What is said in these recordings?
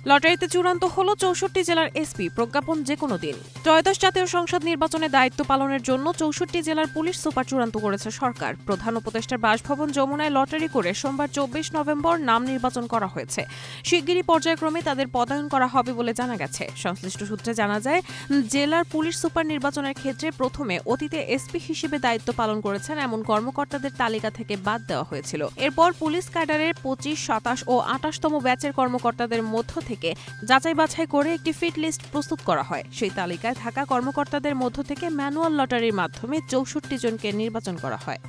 লটারিতে চূড়ান্ত হল ৬৪ জেলার এসপি প্রজ্ঞাপন যেকোনো দিন। ত্রয়োদশ জাতীয় সংসদ নির্বাচনে দায়িত্ব পালনের জন্য ৬৪ জেলার পুলিশ সুপার চূড়ান্ত করেছে সরকার। প্রধান উপদেষ্টার বাসভবন যমুনায় লটারি করে সোমবার ২৪ নভেম্বর নাম নির্বাচন করা হয়েছে। শিগগিরই পর্যায়ক্রমে তাদের পদায়ন করা হবে বলে জানা গেছে। সংশ্লিষ্ট সূত্রে জানা যায়, জেলার পুলিশ সুপার নির্বাচনের ক্ষেত্রে প্রথমে অতীতে এসপি হিসেবে দায়িত্ব পালন করেছেন এমন কর্মকর্তাদের তালিকা থেকে বাদ দেওয়া হয়েছিল। এরপর পুলিশ ক্যাডারের ২৫, ২৭ ও ২৮তম ব্যাচের কর্মকর্তাদের মধ্য থেকে যাচাই বাছাই করে একটি ফিট লিস্ট প্রস্তুত করা হয়। সেই তালিকায় থাকা কর্মকর্তাদের মধ্য থেকে ম্যানুয়াল লটারির মাধ্যমে ৬৪ জনকে নির্বাচন করা হয়।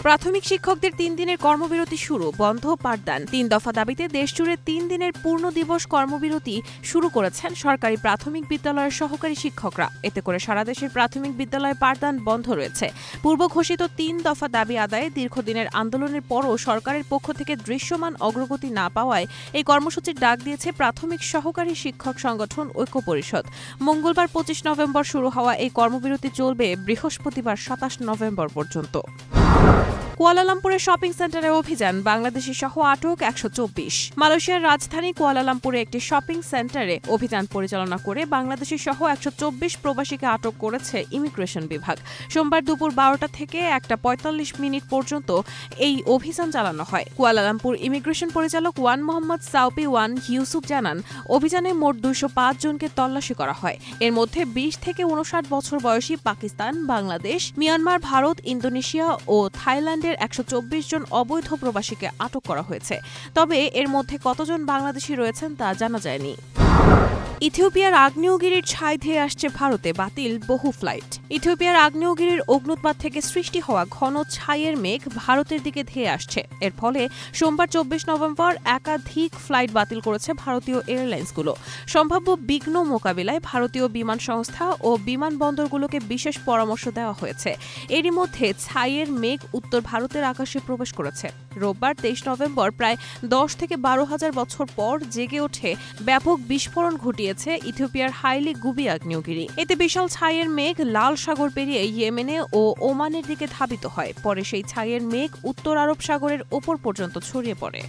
প্রাথমিক শিক্ষকদের ৩ দিনের কর্মবিরতি শুরু, বন্ধ পাঠদান। ৩ দফা দাবিতে দেশজুড়ে ৩ দিনের পূর্ণ দিবস কর্মবিরতি শুরু করেছেন সরকারি প্রাথমিক বিদ্যালয়ের সহকারী শিক্ষকরা। এতে করে সারা দেশের প্রাথমিক বিদ্যালয়ে পাঠদান বন্ধ রয়েছে। পূর্ব ঘোষিত ৩ দফা দাবি আদায়ে দীর্ঘদিনের আন্দোলনের পরও সরকারের পক্ষ থেকে দৃশ্যমান অগ্রগতি না পাওয়ায় এই কর্মসূচির ডাক দিয়েছে প্রাথমিক সহকারী শিক্ষক সংগঠন ঐক্য পরিষদ। মঙ্গলবার ২৫ নভেম্বর শুরু হওয়া এই কর্মবিরতি চলবে বৃহস্পতিবার ২৭ নভেম্বর পর্যন্ত। কুয়ালালামপুরের শপিং সেন্টারে অভিযান, বাংলাদেশি সহ আটক ১২৪। মালয়েশিয়ার রাজধানী কুয়ালালামপুরে একটি শপিং সেন্টারে অভিযান পরিচালনা করে বাংলাদেশি সহ ১২৪ প্রবাসীকে আটক করেছে ইমিগ্রেশন বিভাগ। সোমবার দুপুর ১২টা থেকে ১:৪৫ পর্যন্ত এই অভিযান চালানো হয়। কুয়ালালামপুর ইমিগ্রেশন পরিচালক ওয়ান মোহাম্মদ সাউপি ওয়ান ইউসুফ জানান, অভিযানে মোট ২০৫ জনকে তল্লাশি করা হয়। এর মধ্যে ২০ থেকে ৫৯ বছর বয়সী পাকিস্তান, বাংলাদেশ, মিয়ানমার, ভারত, ইন্দোনেশিয়া ও থাইল্যান্ড ১২৪ জন অবৈধ প্রবাসীকে আটক করা হয়েছে। তবে এর মধ্যে কতজন বাংলাদেশি রয়েছেন তা জানা যায়নি। ইথিওপিয়ার আগ্নেয়গিরির ছাই ধেয়ে আসছে ভারতে, বাতিল বহু ফ্লাইট। ইথিওপিয়ার আগ্নেয়গিরির অগ্ন্যুৎপাত থেকে সৃষ্টি হওয়া ঘন ছাইয়ের মেঘ ভারতের দিকে ধেয়ে আসছে। এর ফলে সোমবার ২৪ নভেম্বর একাধিক ফ্লাইট বাতিল করেছে ভারতীয় এয়ারলাইন্সগুলো। সম্ভাব্য বিঘ্ন মোকাবিলায় ভারতীয় বিমান সংস্থা ও বিমানবন্দরগুলোকে বিশেষ পরামর্শ দেওয়া হয়েছে। এরই মধ্যে ছাইয়ের মেঘ উত্তর ভারতের আকাশে প্রবেশ করেছে। রোববার ২৩ নভেম্বর প্রায় ১০ থেকে ১২ হাজার বছর পর জেগে ওঠে ব্যাপক বিস্ফোরণ ঘটিয়েছে ইথিওপিয়ার হাইলি গুবি আগ্নেয়গিরি। এতে বিশাল ছাইয়ের মেঘ লাল সাগর পেরিয়ে ইয়েমেনে ও ওমানের দিকে ধাবিত হয়। পরে সেই ছাইয়ের মেঘ উত্তর আরব সাগরের ওপর পর্যন্ত ছড়িয়ে পড়ে।